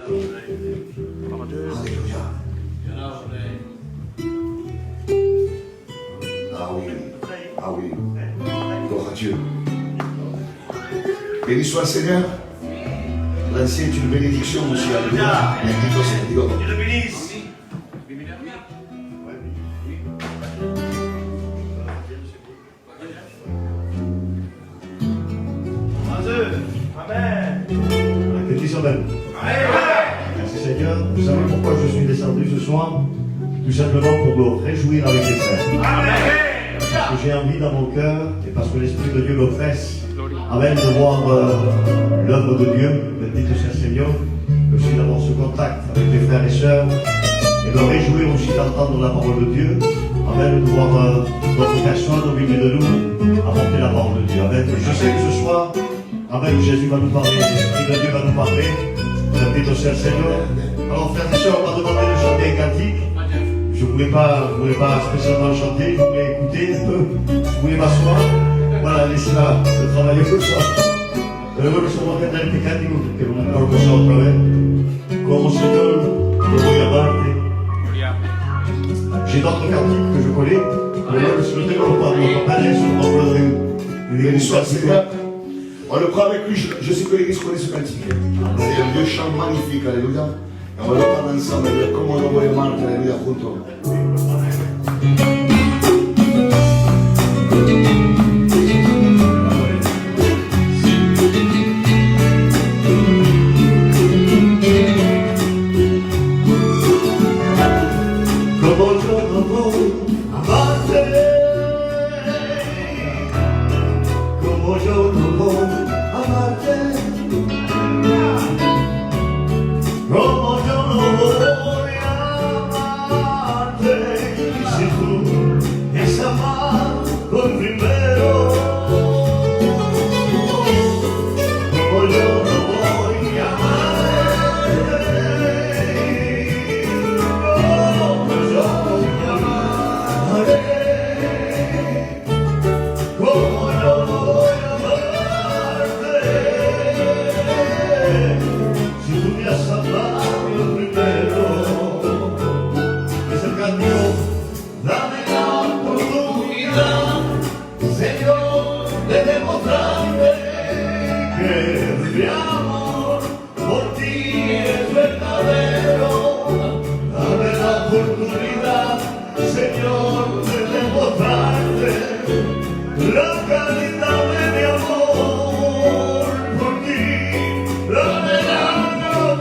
Alléluia. Ah oui. Ah oui. Gloire à Dieu. Béni soit le Seigneur. L'ancien est une bénédiction aussi. Alléluia. Dieu le bénisse. Amen. Répétition même. Merci Seigneur. Vous savez pourquoi je suis descendu ce soir? Tout simplement pour me réjouir avec les frères. Parce que j'ai envie dans mon cœur, et parce que l'Esprit de Dieu m'oppresse, Amen, de voir l'œuvre de Dieu, bendito sea el Seigneur, aussi d'avoir ce contact avec les frères et sœurs, et de me réjouir aussi d'entendre la parole de Dieu, Amen, de voir d'autres personnes au milieu de nous apporter la parole de Dieu. Amen. Et je sais que ce soir, Amen, Jésus va nous parler, l'Esprit de Dieu va nous parler, bendito sea el Seigneur. Alors frères et sœurs, on m'a demandé de chanter un cantique. Je ne voulais pas spécialement chanter, je voulais écouter un peu, je voulais m'asseoir. Voilà, laissez-la de travailler pour ça. Pero bueno, somos gente del pecado que no lo pasó otra vez. Como Señor, yo voy a amarte. J'ai d'autres cantiques que je connais, mais là, je ne développe pas. Mon papa est sur mon bleu. Béni soit le Seigneur. On le prend avec lui. Je sais que l'église connaît ce cantique. C'est un vieux chant magnifique. Alléluia. Et on va le prendre ensemble. Comme on le voit Marthe. Alléluia. Juntos. La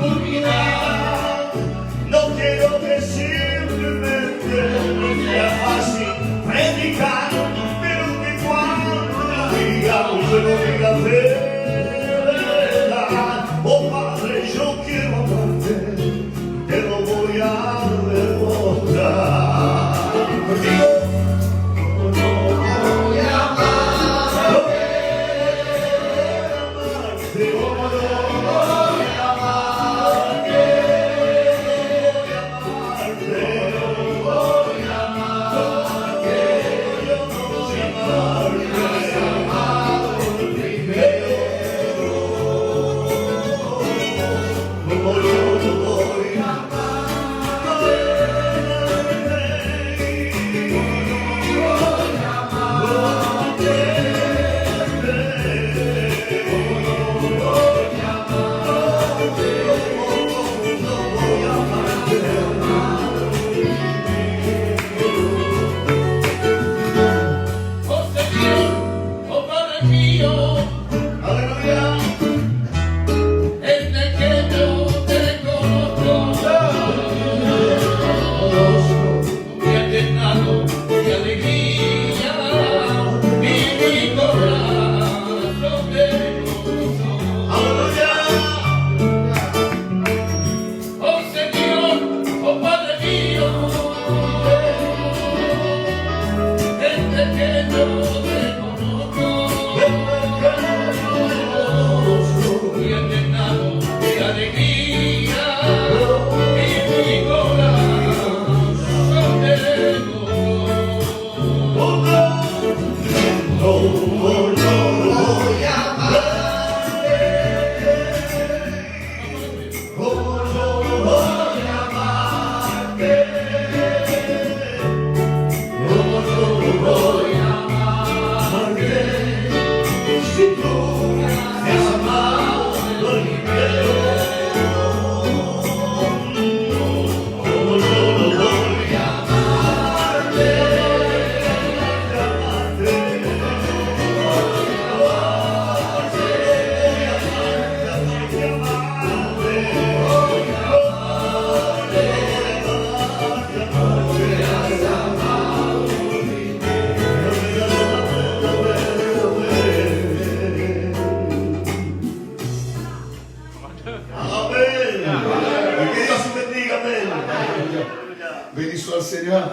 soit le Seigneur.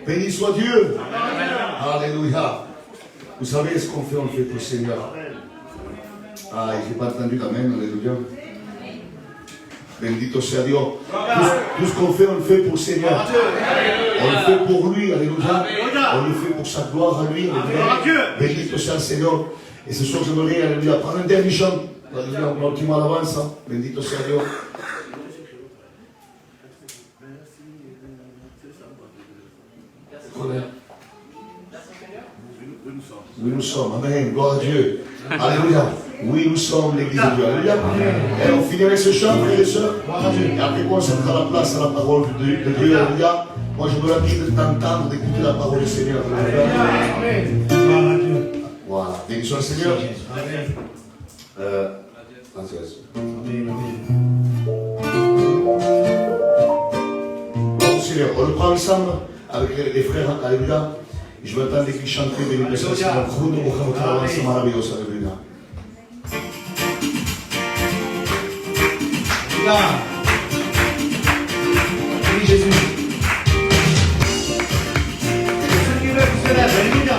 Béni soit Dieu. Alléluia. Vous savez, ce qu'on fait, on le fait pour le Seigneur. Ah, je n'ai pas entendu l'amen. Alléluia. Bendito sea Dios. Tout ce qu'on fait, on le fait pour le Seigneur. On le fait pour lui. Alléluia. On le fait pour sa gloire à lui. Alléluia. Bendito sea el Señor. Et ce soir, j'aimerais, alléluia, prendre un dernier chant. Alléluia, on ultime alabanza. Bendito sea Dios. Oui, nous sommes. Amen. Gloire à Dieu. Alléluia. Oui, nous sommes l'église de Dieu. Alléluia. Et on finit avec ce chant, frères et sœurs. Et après quoi, on se mettra la place à la parole de Dieu. Alléluia. Moi, je me la prie de t'entendre, d'écouter la parole du Seigneur. Amen. Voilà. Béni soit le Seigneur. Bon, Seigneur, on le prend ensemble avec les frères. Alléluia. Je vais attendre qu'ils chantent. Béni soit le Seigneur. C'est merveilleux. Alléluia. Oui, Jésus. Ceux qui veulent se lèvent, alléluia.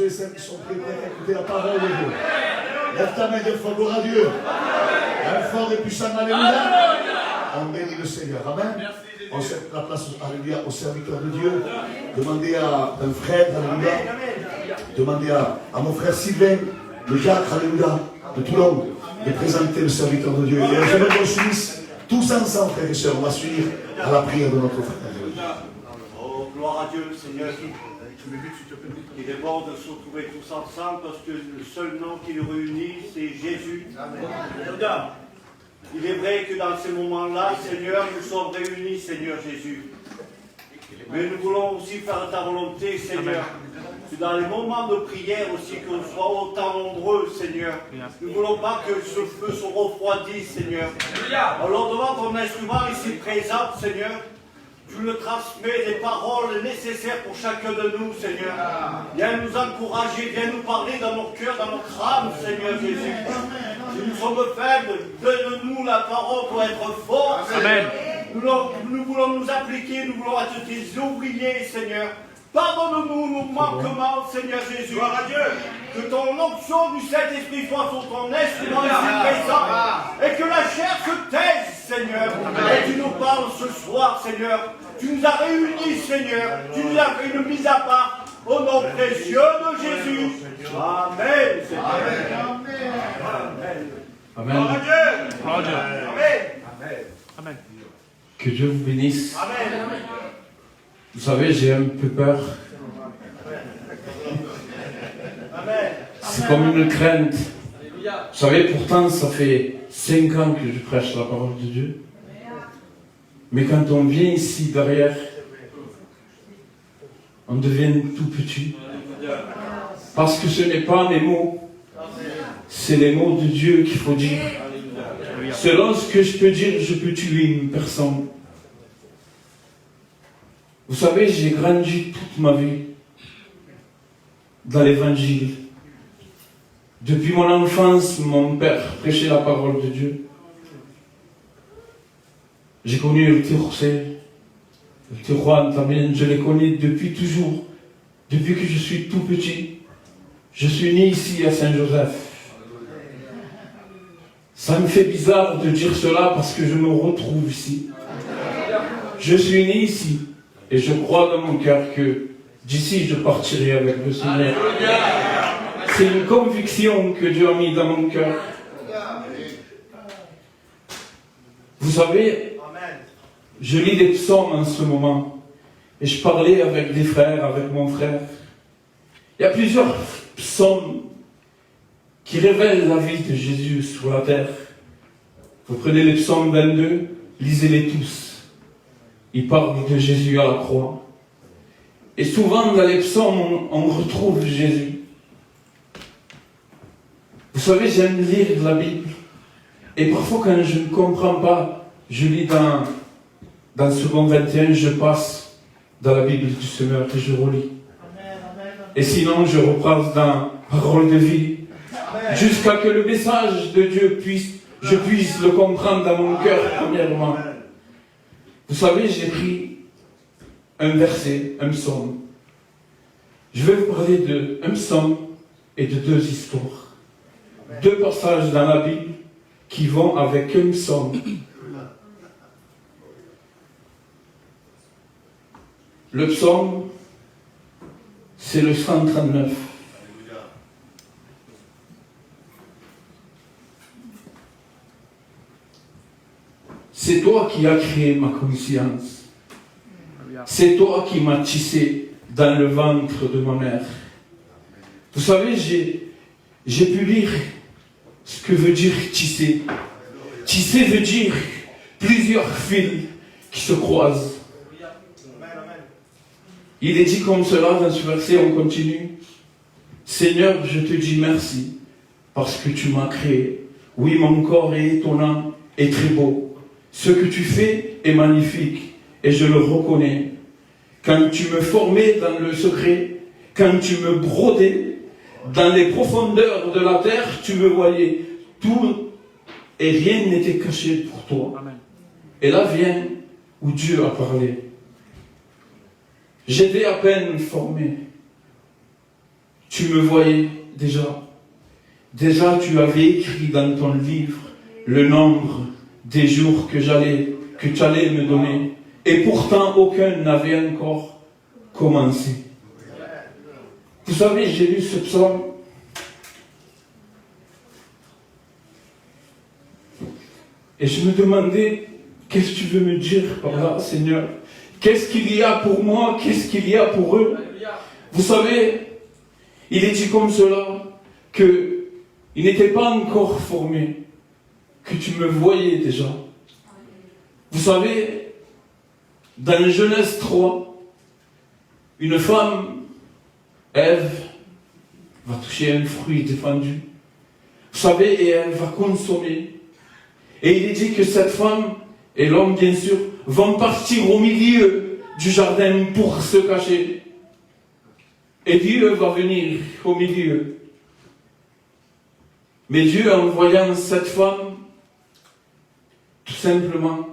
ceux et celles qui sont prêts à écouter la parole de Dieu. Lève ta main de fort, gloire à Dieu. Un fort et puissant, alléluia. On bénit le Seigneur. Amen. On cède la place, alléluia, aux serviteurs de Dieu. Demandez à un frère, alléluia. Demandez à mon frère Sylvain, le diacre, alléluia, de Toulon, de présenter le serviteur de Dieu. Et je veux qu'on s'unisse tous ensemble, frères et sœurs. On va s'unir à la prière de notre frère. Oh, gloire à Dieu, Seigneur, il est bon de se retrouver tous ensemble parce que le seul nom qui nous réunit, c'est Jésus. Amen. Il est vrai que dans ces moments-là, Seigneur, nous sommes réunis, Seigneur Jésus. Mais nous voulons aussi faire ta volonté, Seigneur. Que dans les moments de prière aussi, que nous soyons autant nombreux, Seigneur. Nous ne voulons pas que ce feu se refroidisse, Seigneur. Alors devant ton instrument ici présent, Seigneur, tu le transmets des paroles nécessaires pour chacun de nous, Seigneur. Viens nous encourager, viens nous parler dans nos cœurs, dans notre âme, Seigneur Jésus. Si nous sommes faibles, donne-nous la parole pour être forts, Seigneur. Nous voulons nous appliquer, nous voulons être tes ouvriers, Seigneur. Pardonne-nous nos manquements, Seigneur Jésus. Gloire à Dieu. Que ton onction du Saint-Esprit soit sur ton instrument ici présent. Et que la chair se taise, Seigneur. Et tu nous parles ce soir, Seigneur. Tu nous as réunis, Seigneur. Tu nous as fait une mise à part. Au nom précieux de Jésus. Amen, Seigneur. Amen. Amen. Gloire à Dieu. Gloire à Dieu. Amen. Amen. Que Dieu vous bénisse. Amen. Vous savez, j'ai un peu peur. Amen. C'est comme une crainte. Vous savez, pourtant, ça fait 5 ans que je prêche la parole de Dieu. Mais quand on vient ici derrière, on devient tout petit. Parce que ce n'est pas mes mots, c'est les mots de Dieu qu'il faut dire. Selon ce que je peux dire, je peux tuer une personne. Vous savez, j'ai grandi toute ma vie dans l'évangile. Depuis mon enfance, mon père prêchait la parole de Dieu. J'ai connu le Tirousset, le Tiroua Antamien, je les connais depuis toujours. Depuis que je suis tout petit, je suis né ici à Saint-Joseph. Ça me fait bizarre de dire cela parce que je me retrouve ici. Je suis né ici et je crois dans mon cœur que d'ici je partirai avec le Seigneur. C'est une conviction que Dieu a mis dans mon cœur. Vous savez, je lis des psaumes en ce moment et je parlais avec des frères, avec mon frère. Il y a plusieurs psaumes qui révèlent la vie de Jésus sur la terre. Vous prenez les psaumes 22, lisez-les tous. Ils parlent de Jésus à la croix. Et souvent dans les psaumes, on retrouve Jésus. Vous savez, j'aime lire la Bible. Et parfois quand je ne comprends pas, je lis dans 2 21, je passe dans la Bible du Seigneur et je relis. Et sinon, je repasse dans Parole de vie. Jusqu'à que le message de Dieu je puisse le comprendre dans mon cœur, premièrement. Vous savez, j'ai pris un verset, un psaume. Je vais vous parler d'un psaume et de 2 histoires. 2 passages dans la Bible qui vont avec un psaume. Le psaume, c'est le 139. C'est toi qui as créé ma conscience. C'est toi qui m'as tissé dans le ventre de ma mère. Vous savez, j'ai pu lire ce que veut dire tisser. Tisser veut dire plusieurs fils qui se croisent. Il est dit comme cela dans ce verset, on continue. Seigneur, je te dis merci parce que tu m'as créé. Oui, mon corps est étonnant et très beau. Ce que tu fais est magnifique et je le reconnais. Quand tu me formais dans le secret, quand tu me brodais dans les profondeurs de la terre, tu me voyais. Tout et rien n'était caché pour toi. Amen. Et là vient où Dieu a parlé. J'étais à peine formé. tu me voyais déjà. Déjà, tu avais écrit dans ton livre le nombre des jours que tu allais me donner. Et pourtant, aucun n'avait encore commencé. Vous savez, j'ai lu ce psaume. Et je me demandais, qu'est-ce que tu veux me dire par là, Seigneur? Qu'est-ce qu'il y a pour moi? Qu'est-ce qu'il y a pour eux? Vous savez, il est dit comme cela, qu'il n'était pas encore formé, que tu me voyais déjà. Vous savez, dans Genèse 3, une femme, Ève, va toucher un fruit défendu. Vous savez, et elle va consommer. Et il est dit que cette femme et l'homme, bien sûr, vont partir au milieu du jardin pour se cacher. Et Dieu va venir au milieu. Mais Dieu, en voyant cette femme, tout simplement,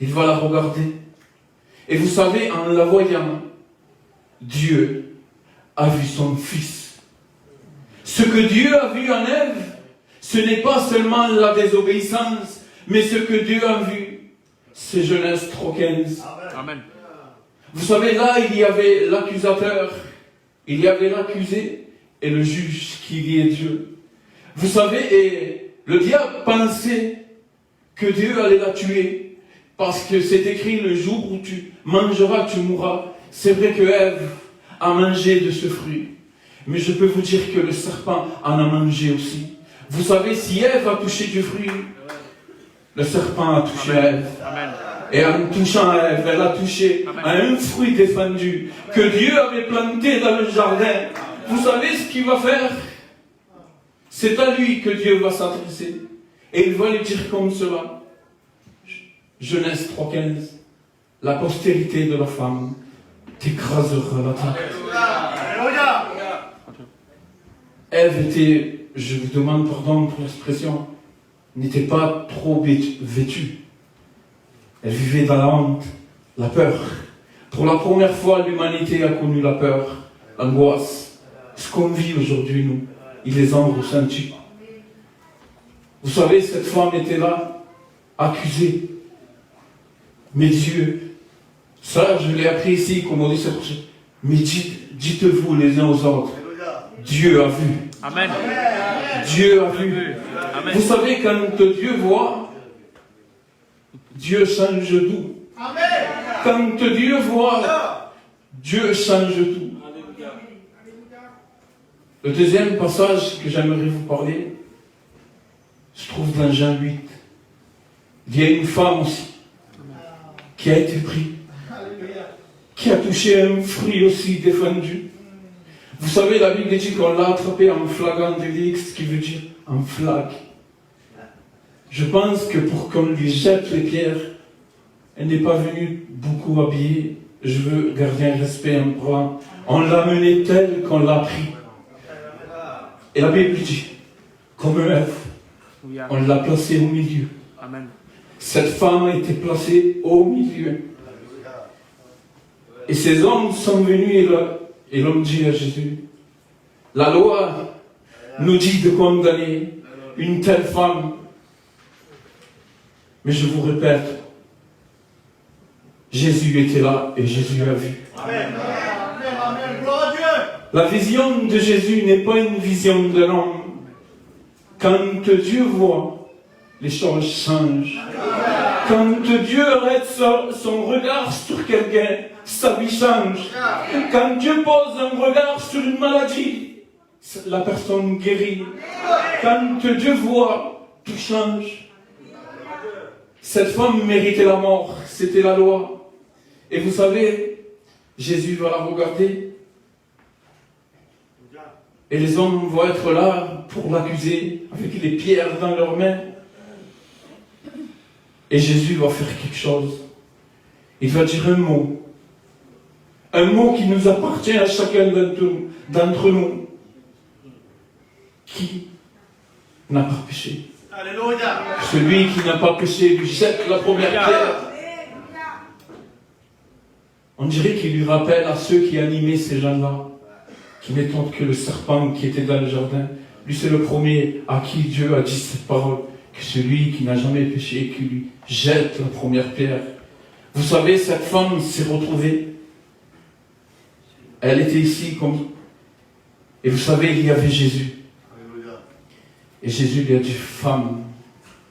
il va la regarder. Et vous savez, en la voyant, Dieu a vu son fils. Ce que Dieu a vu en Ève, ce n'est pas seulement la désobéissance, mais ce que Dieu a vu, c'est Genèse 3:15. Amen. Vous savez, là, il y avait l'accusateur, il y avait l'accusé et le juge qui est Dieu. Vous savez, et le diable pensait que Dieu allait la tuer, parce que c'est écrit, le jour où tu mangeras, tu mourras. C'est vrai que Ève a mangé de ce fruit, mais je peux vous dire que le serpent en a mangé aussi. Vous savez, si Ève a touché du fruit, le serpent a touché à Ève. Amen. Et en touchant à Ève, elle a touché à un fruit défendu que Dieu avait planté dans le jardin. Vous savez ce qu'il va faire? C'est à lui que Dieu va s'adresser. Et il va lui dire comme cela. Genèse 3:15. La postérité de la femme t'écrasera la tête. Ève était, je vous demande pardon pour l'expression, n'était pas trop vêtue. Elle vivait dans la honte, la peur. Pour la première fois, l'humanité a connu la peur, l'angoisse. Ce qu'on vit aujourd'hui, nous, ils les ont ressentis. Vous savez, cette femme était là, accusée. Mais Dieu, ça je l'ai appris ici, comme on dit cette chose. Mais dites-vous les uns aux autres, Dieu a vu. Amen. Dieu a vu. Amen. Vous savez, quand Dieu voit, Dieu change tout. Quand Dieu voit, Dieu change tout. Le deuxième passage que j'aimerais vous parler se trouve dans Jean 8. Il y a une femme aussi qui a été prise, qui a touché un fruit aussi défendu. Vous savez, la Bible dit qu'on l'a attrapé en flagrant délit, ce qui veut dire en flaque. Je pense que pour qu'on lui jette les pierres, elle n'est pas venue beaucoup habillée. Je veux garder un respect en parlant. On l'a menée telle qu'on l'a pris. Et la Bible dit, comme Ève, on l'a placée au milieu. Amen. Cette femme a été placée au milieu. Et ces hommes sont venus et l'homme dit à Jésus, la loi nous dit de condamner une telle femme. Mais je vous répète, Jésus était là et Jésus a vu. Amen. Amen. Gloire à Dieu. La vision de Jésus n'est pas une vision de l'homme. Quand Dieu voit, les choses changent. Quand Dieu arrête son regard sur quelqu'un, sa vie change. Quand Dieu pose un regard sur une maladie, la personne guérit. Quand Dieu voit, tout change. Cette femme méritait la mort, c'était la loi. Et vous savez, Jésus va la regarder. Et les hommes vont être là pour l'accuser, avec les pierres dans leurs mains. Et Jésus va faire quelque chose. Il va dire un mot. Un mot qui nous appartient à chacun d'entre nous. Qui n'a pas péché? Alléluia. Celui qui n'a pas péché lui jette la première pierre. On dirait qu'il lui rappelle à ceux qui animaient ces gens-là. qui n'est autre que le serpent qui était dans le jardin. Lui, c'est le premier à qui Dieu a dit cette parole, que celui qui n'a jamais péché, qui lui jette la première pierre. Vous savez, cette femme s'est retrouvée. Elle était ici comme... Et vous savez, il y avait Jésus. Et Jésus lui a dit, femme,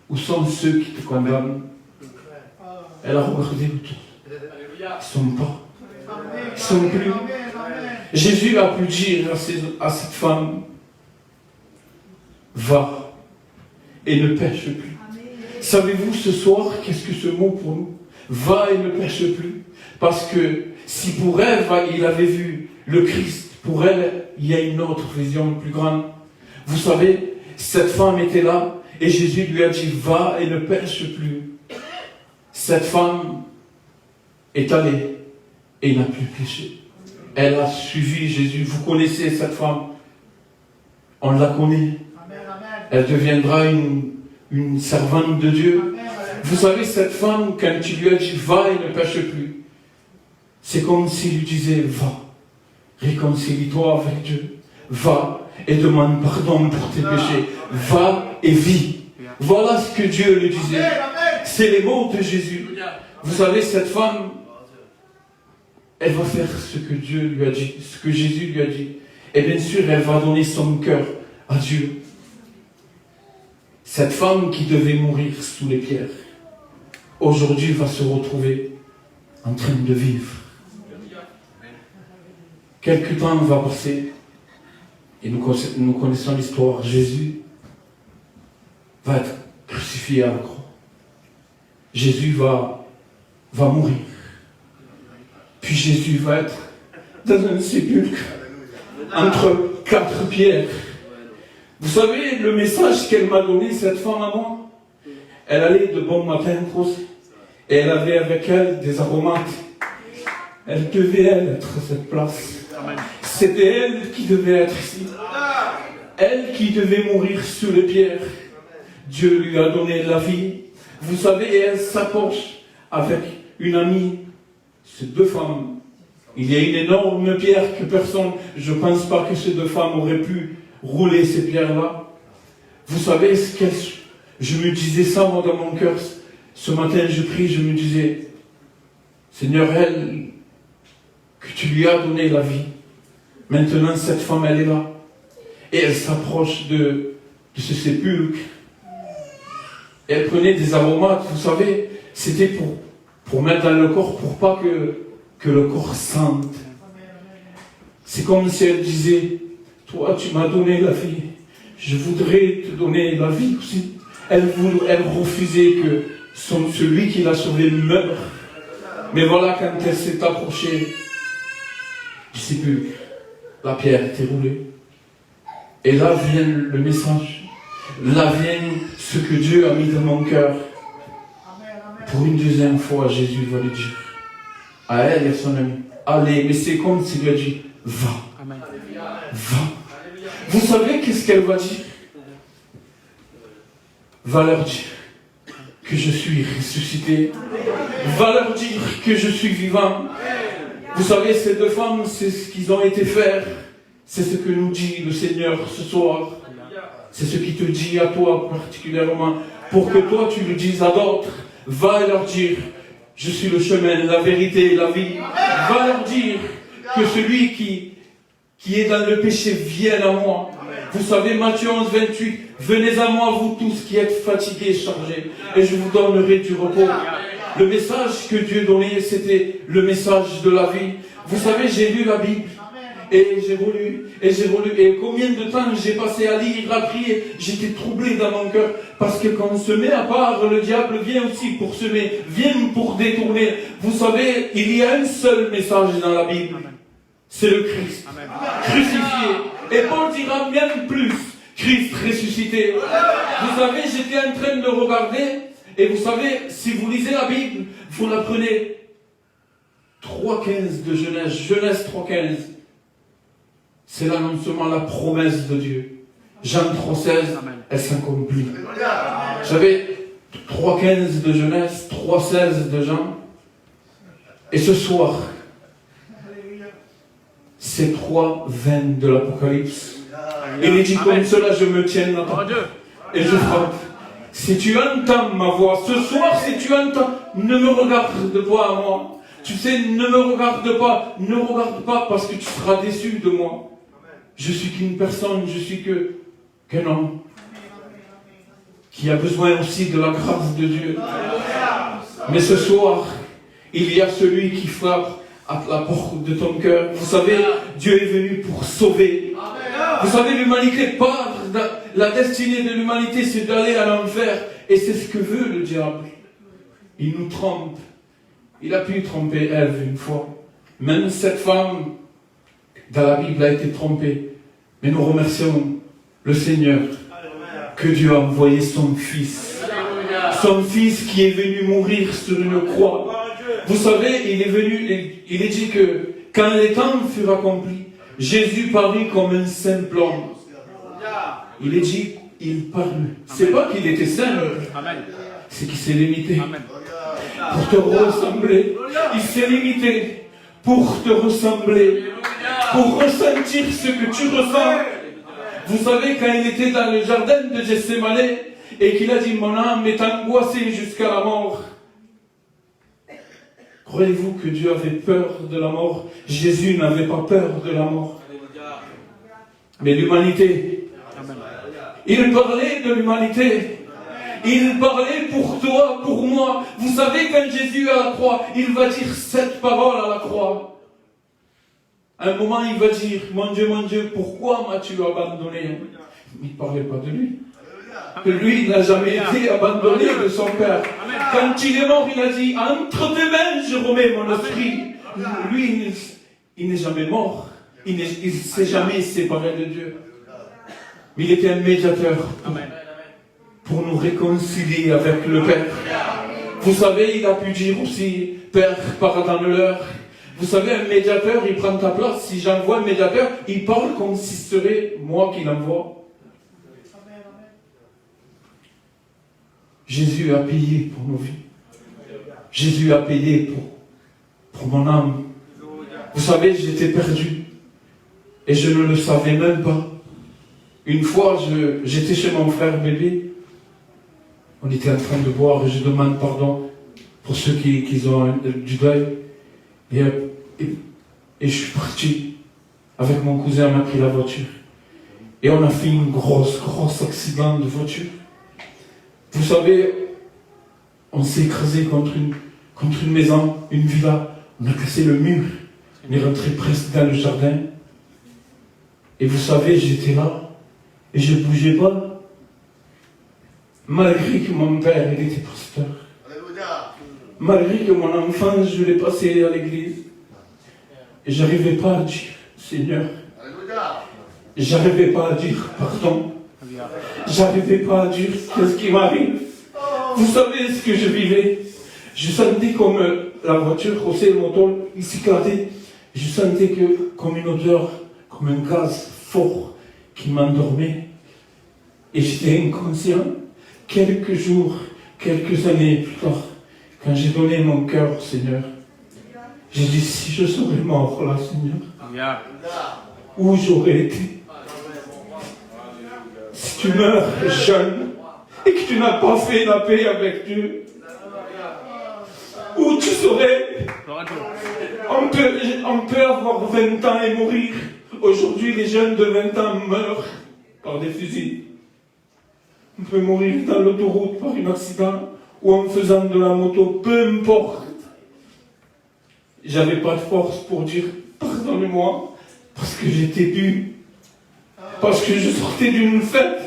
où sont ceux qui te condamnent? Elle a regardé autour. Ils ne sont pas. Ils ne sont plus. Jésus a pu dire à cette femme, va et ne pêche plus. Savez-vous ce soir, qu'est-ce que ce mot pour nous? Va et ne pêche plus. Parce que si pour Ève, il avait vu le Christ, pour elle, il y a une autre vision plus grande. Vous savez, cette femme était là et Jésus lui a dit, va et ne pêche plus. Cette femme est allée et n'a plus péché. Elle a suivi Jésus. Vous connaissez cette femme. On la connaît. Elle deviendra une servante de Dieu. Vous savez, cette femme, quand tu lui as dit, va et ne pêche plus, c'est comme s'il lui disait, va, réconcilie-toi avec Dieu. Va et demande pardon pour tes péchés. Va et vis. Voilà ce que Dieu lui disait. C'est les mots de Jésus. Vous savez, cette femme, elle va faire ce que Dieu lui a dit, ce que Jésus lui a dit. Et bien sûr, elle va donner son cœur à Dieu. Cette femme qui devait mourir sous les pierres, aujourd'hui va se retrouver en train de vivre. Quelque temps va passer, et nous connaissons l'histoire. Jésus va être crucifié à la croix. Jésus va mourir. Puis Jésus va être dans un sépulcre entre 4 pierres. Vous savez le message qu'elle m'a donné, cette femme à moi? Elle allait de bon matin poser et elle avait avec elle des aromates. Elle devait être à cette place. C'était elle qui devait être ici. Elle qui devait mourir sous les pierres. Dieu lui a donné la vie. Vous savez, elle s'approche avec une amie. Ces 2 femmes. Il y a une énorme pierre que personne, je ne pense pas que ces 2 femmes auraient pu rouler ces pierres-là. Vous savez ce qu'elle... Je me disais ça, moi, dans mon cœur. Ce matin, je prie, je me disais, Seigneur, elle, que tu lui as donné la vie. Maintenant, cette femme, elle est là. Et elle s'approche de ce sépulcre. Et elle prenait des aromates, vous savez, c'était pour mettre dans le corps, pour pas que le corps sente. C'est comme si elle disait, toi, tu m'as donné la vie. Je voudrais te donner la vie aussi. Elle refusait que celui qui l'a sauvé meure. Mais voilà, quand elle s'est approchée du sépulcre, la pierre était roulée. Et là vient le message. Là vient ce que Dieu a mis dans mon cœur. Pour une deuxième fois, Jésus va lui dire, à elle et à son ami, allez, mais c'est comme s'il lui a dit, va. Va. Vous savez qu'est-ce qu'elle va dire? Va leur dire que je suis ressuscité. Va leur dire que je suis vivant. Vous savez, ces 2 femmes, c'est ce qu'ils ont été faire. C'est ce que nous dit le Seigneur ce soir. C'est ce qu'il te dit à toi particulièrement. Pour que toi, tu le dises à d'autres. Va leur dire, je suis le chemin, la vérité et la vie. Va leur dire que celui qui est dans le péché vienne à moi. Vous savez, Matthieu 11, 28, venez à moi, vous tous qui êtes fatigués et chargés, et je vous donnerai du repos. Le message que Dieu donnait, c'était le message de la vie. Vous savez, j'ai lu la Bible, et j'ai relu, et combien de temps j'ai passé à lire, à prier, j'étais troublé dans mon cœur, parce que quand on se met à part, le diable vient aussi pour semer, vient pour détourner. Vous savez, il y a un seul message dans la Bible, c'est le Christ, crucifié. Et Paul dira même plus, Christ ressuscité. Vous savez, j'étais en train de regarder, et vous savez, si vous lisez la Bible, vous la prenez 3.15 de Genèse 3.15. C'est l'annoncement, la promesse de Dieu. Jean 3.16, elle s'accomplit. Vous savez, 3.15 de Genèse, 3.16 de Jean. Et ce soir, ces 3 veines de l'Apocalypse. Il est dit comme cela, je me tiens là et je frappe. Si tu entends ma voix, ce soir, si tu entends, ne me regarde pas à moi. Tu sais, ne me regarde pas parce que tu seras déçu de moi. Je suis qu'une personne, je suis qu'un homme qui a besoin aussi de la grâce de Dieu. Mais ce soir, il y a celui qui frappe à la porte de ton cœur. Vous savez, Dieu est venu pour sauver. Vous savez, l'humanité part, la destinée de l'humanité, c'est d'aller à l'enfer. Et c'est ce que veut le diable. Il nous trompe. Il a pu tromper Ève une fois. Même cette femme, dans la Bible, a été trompée. Mais nous remercions le Seigneur que Dieu a envoyé son Fils. Son Fils qui est venu mourir sur une croix. Vous savez, il est venu, il est dit que quand les temps furent accomplis, Jésus parut comme un simple homme. Il est dit, il parut. C'est pas qu'il était simple, c'est qu'il s'est limité. Pour te ressembler, il s'est limité pour te ressembler, pour ressentir ce que tu ressens. Vous savez, quand il était dans le jardin de Gethsémane et qu'il a dit, mon âme est angoissée jusqu'à la mort. Croyez-vous que Dieu avait peur de la mort? Jésus n'avait pas peur de la mort. Mais l'humanité, il parlait de l'humanité. Il parlait pour toi, pour moi. Vous savez, quand Jésus est à la croix, il va dire cette parole à la croix. À un moment, il va dire, mon Dieu, pourquoi m'as-tu abandonné? Il ne parlait pas de lui. Lui n'a jamais été abandonné de son Père. Quand il est mort, il a dit, entre tes mains, je remets mon esprit. Lui, il n'est jamais mort. Il ne s'est jamais séparé de Dieu. Mais il était un médiateur pour nous réconcilier avec le Père. Vous savez, il a pu dire aussi, Père, pardonne-leur. Vous savez, un médiateur, il prend ta place. Si j'envoie un médiateur, il parle comme si ce serait moi qui l'envoie. Jésus a payé pour nos vies. Jésus a payé pour mon âme. Vous savez, j'étais perdu. Et je ne le savais même pas. Une fois, j'étais chez mon frère bébé. On était en train de boire et je demande pardon pour ceux qui ont du deuil. Et je suis parti avec mon cousin, on a pris la voiture. Et on a fait un gros accident de voiture. Vous savez, on s'est écrasé contre une maison, une villa. On a cassé le mur. On est rentré presque dans le jardin. Et vous savez, j'étais là. Et je ne bougeais pas. Malgré que mon père, il était pasteur. Malgré que mon enfant, je l'ai passé à l'église. Et je n'arrivais pas à dire, Seigneur. J'arrivais pas à dire pardon. J'arrivais pas à dire qu'est-ce qui m'arrive. Vous savez ce que je vivais. Je sentais comme la voiture cassait le moteur, il s'éclatait. Je sentais comme une odeur, comme un gaz fort qui m'endormait. Et j'étais inconscient. Quelques jours, quelques années plus tard, quand j'ai donné mon cœur au Seigneur, j'ai dit, si je serais mort là, Seigneur, où j'aurais été? Si tu meurs jeune et que tu n'as pas fait la paix avec Dieu, où tu serais? On peut avoir 20 ans et mourir. Aujourd'hui, les jeunes de 20 ans meurent par des fusils. On peut mourir dans l'autoroute par un accident ou en faisant de la moto, peu importe. J'avais pas de force pour dire pardonnez-moi parce que j'étais bu, parce que je sortais d'une fête.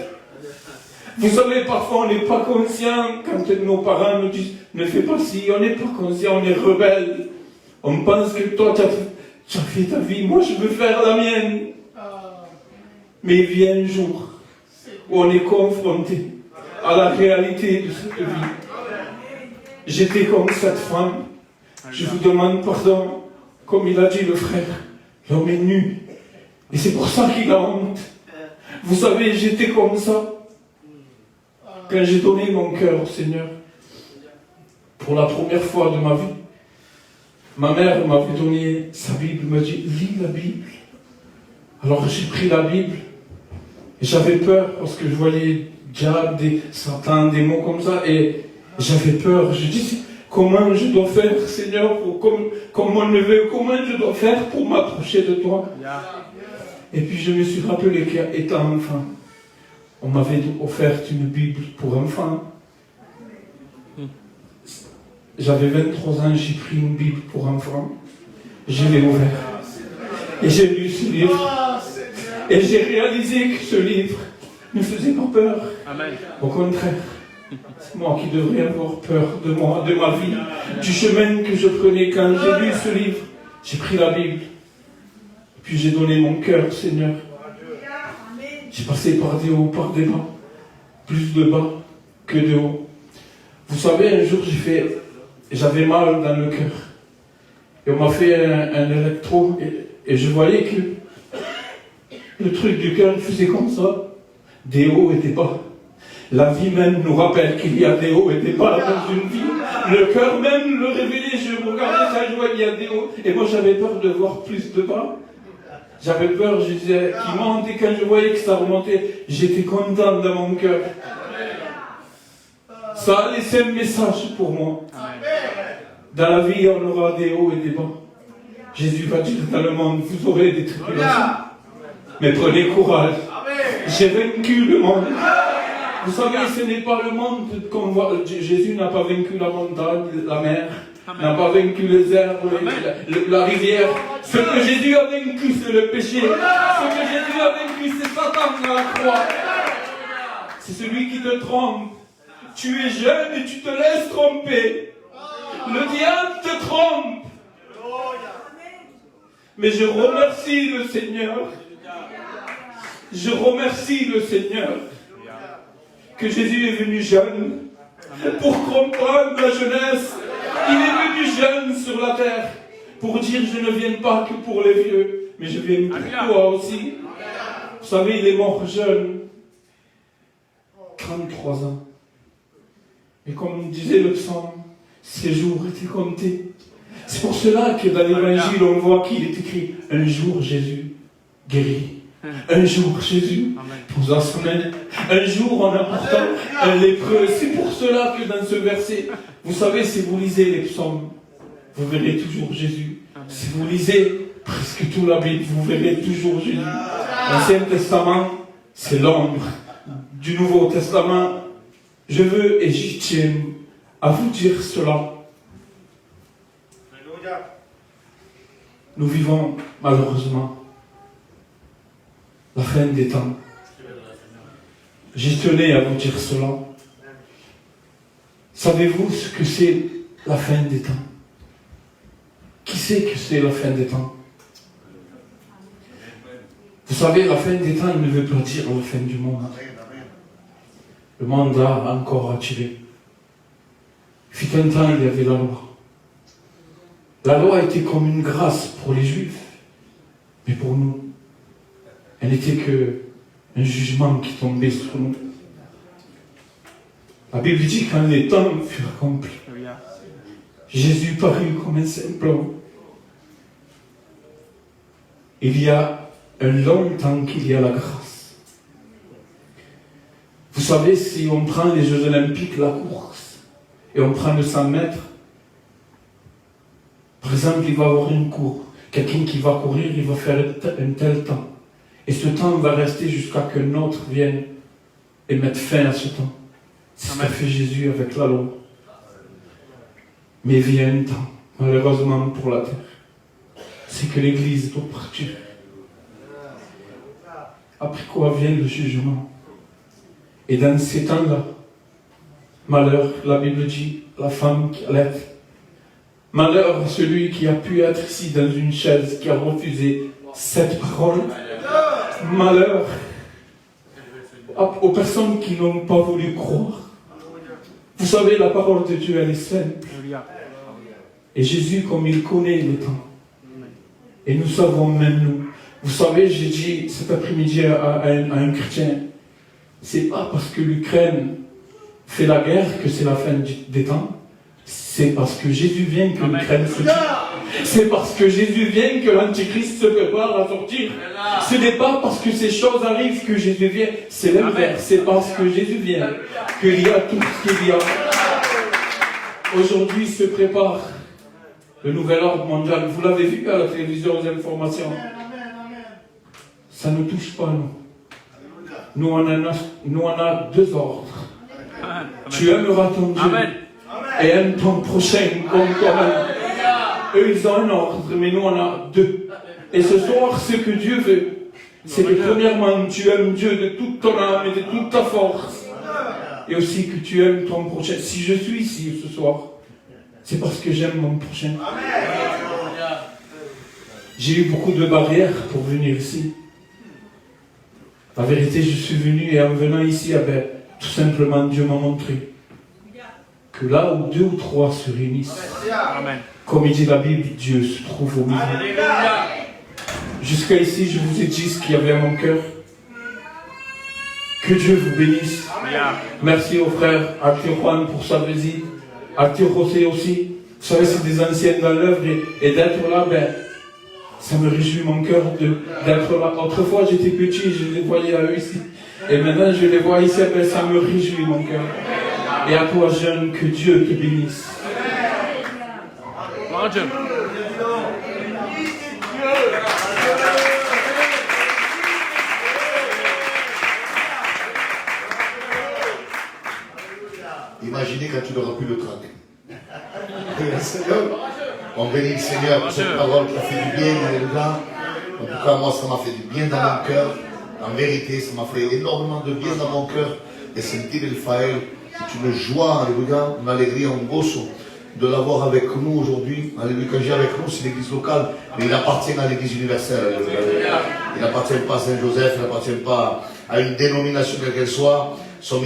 Vous savez, parfois on n'est pas conscient quand nos parents nous disent ne fais pas ci, on n'est pas conscient, on est rebelle. On pense que toi tu as fait ta vie, moi je veux faire la mienne. Mais il vient un jour où on est confronté à la réalité de cette vie. J'étais comme cette femme. Je vous demande pardon, comme il a dit le frère. L'homme est nu. Et c'est pour ça qu'il a honte. Vous savez, j'étais comme ça. Quand j'ai donné mon cœur au Seigneur, pour la première fois de ma vie, ma mère m'avait donné sa Bible, m'a dit, lis la Bible. Alors j'ai pris la Bible et j'avais peur parce que je voyais diable, Satan, des mots comme ça et j'avais peur. Je dis comment je dois faire, Seigneur, comme mon neveu, comment je dois faire pour m'approcher de toi. Et puis je me suis rappelé qu'étant enfant, on m'avait offert une Bible pour enfants. J'avais 23 ans, j'ai pris une Bible pour enfants. Je l'ai ouvert. Et j'ai lu ce livre. Et j'ai réalisé que ce livre ne faisait pas peur. Amen. Au contraire, c'est moi qui devrais avoir peur de moi, de ma vie, du chemin que je prenais quand j'ai lu ce livre. J'ai pris la Bible. Puis j'ai donné mon cœur, Seigneur. J'ai passé par des hauts, par des bas. Plus de bas que de haut. Vous savez, un jour j'avais mal dans le cœur. Et on m'a fait un électro et je voyais que le truc du cœur faisait comme ça. Des hauts et des bas. La vie même nous rappelle qu'il y a des hauts et des bas dans une vie. Le cœur même le révélait. Je regardais ça, je voyais qu'il y a des hauts. Et moi j'avais peur de voir plus de bas. J'avais peur, je disais, qu'il monte. Et quand je voyais que ça remontait, j'étais content dans mon cœur. Ça a laissé un message pour moi. Dans la vie, on aura des hauts et des bas. Jésus va dire dans le monde, vous aurez des tribulations. Mais prenez courage. J'ai vaincu le monde. Vous savez, ce n'est pas le monde qu'on voit. Jésus n'a pas vaincu la montagne, la mer, n'a pas vaincu les herbes, la rivière. Ce que Jésus a vaincu, c'est le péché. Ce que Jésus a vaincu, c'est Satan à la croix. C'est celui qui te trompe. Tu es jeune et tu te laisses tromper. Le diable te trompe. Mais je remercie le Seigneur. Je remercie le Seigneur que Jésus est venu jeune pour comprendre la jeunesse. Il est venu jeune sur la terre pour dire je ne viens pas que pour les vieux, mais je viens pour toi aussi. Vous savez, il est mort jeune, 33 ans. Et comme disait le psaume, ses jours étaient comptés. C'est pour cela que dans l'évangile, on voit qu'il est écrit un jour Jésus guérit. Un jour Jésus posa son main. Un jour en apportant un lépreux. C'est pour cela que dans ce verset, vous savez, si vous lisez les psaumes, vous verrez toujours Jésus. Si vous lisez presque toute la Bible, vous verrez toujours Jésus. L'Ancien Testament, c'est l'ombre du Nouveau Testament. Je veux et j'y tiens à vous dire cela. Nous vivons malheureusement la fin des temps. J'y tenais à vous dire cela. Savez-vous ce que c'est la fin des temps? Qui sait que c'est la fin des temps? Vous savez, la fin des temps ne veut pas dire la fin du monde. Le monde a encore attiré. Il fut un temps, il y avait la loi. La loi était comme une grâce pour les Juifs, mais pour nous, elle n'était qu'un jugement qui tombait sur nous. La Bible dit quand les temps furent accomplis, Jésus parut comme un simple homme. Il y a un long temps qu'il y a la grâce. Vous savez, si on prend les Jeux Olympiques, la course, et on prend le 100 mètres, par exemple, il va y avoir une course. Quelqu'un qui va courir, il va faire un tel temps. Et ce temps va rester jusqu'à que qu'un autre vienne et mette fin à ce temps. C'est ce qu'a fait Jésus avec la loi. Mais il vient un temps, malheureusement pour la terre, c'est que l'Église doit partir. Après quoi vient le jugement. Et dans ces temps-là, malheur, la Bible dit, la femme qui allait. Malheur à celui qui a pu être ici dans une chaise, qui a refusé cette parole. Malheur aux personnes qui n'ont pas voulu croire. Vous savez, la parole de Dieu, elle est simple. Et Jésus, comme il connaît le temps, et nous savons même nous. Vous savez, j'ai dit cet après-midi à un chrétien, c'est pas parce que l'Ukraine fait la guerre que c'est la fin des temps. C'est parce que Jésus vient que l'Ukraine se tue. C'est parce que Jésus vient que l'Antichrist se prépare à sortir. Ce n'est pas parce que ces choses arrivent que Jésus vient. C'est l'inverse. C'est parce que Jésus vient qu'il y a tout ce qu'il y a. Aujourd'hui se prépare le nouvel ordre mondial. Vous l'avez vu à la télévision aux informations. Ça ne touche pas nous. Nous on a deux ordres. Tu aimeras ton Dieu et aime ton prochain comme toi-même. Eux, ils ont un ordre, mais nous, on a deux. Et ce soir, ce que Dieu veut, c'est que premièrement, tu aimes Dieu de toute ton âme et de toute ta force. Et aussi que tu aimes ton prochain. Si je suis ici ce soir, c'est parce que j'aime mon prochain. J'ai eu beaucoup de barrières pour venir ici. La vérité, je suis venu et en venant ici, tout simplement, Dieu m'a montré que là où 2 ou 3 se réunissent, comme il dit la Bible, Dieu se trouve au milieu. Jusqu'à ici, je vous ai dit ce qu'il y avait à mon cœur. Que Dieu vous bénisse. Merci aux frères Arthur Juan pour sa visite, Arthur José aussi. Vous savez, c'est des anciens dans l'œuvre et d'être là, ça me réjouit mon cœur d'être là. Autrefois, j'étais petit, je les voyais à eux ici. Et maintenant, je les vois ici, ça me réjouit mon cœur. Et à toi, jeune, que Dieu te bénisse. Imaginez quand tu n'auras plus le trac. On bénit le Seigneur pour cette parole qui a fait du bien, alléluia. En tout cas, moi, ça m'a fait du bien dans mon cœur. En vérité, ça m'a fait énormément de bien dans mon cœur. Et sentir el Fael, c'est une joie, alléluia, une alegria, un gozo de l'avoir avec nous aujourd'hui. Alléluia, quand j'ai avec nous, c'est l'église locale, mais il appartient à l'église universelle. Il n'appartient pas à Saint-Joseph, il n'appartient pas à une dénomination quelle qu'elle soit. Son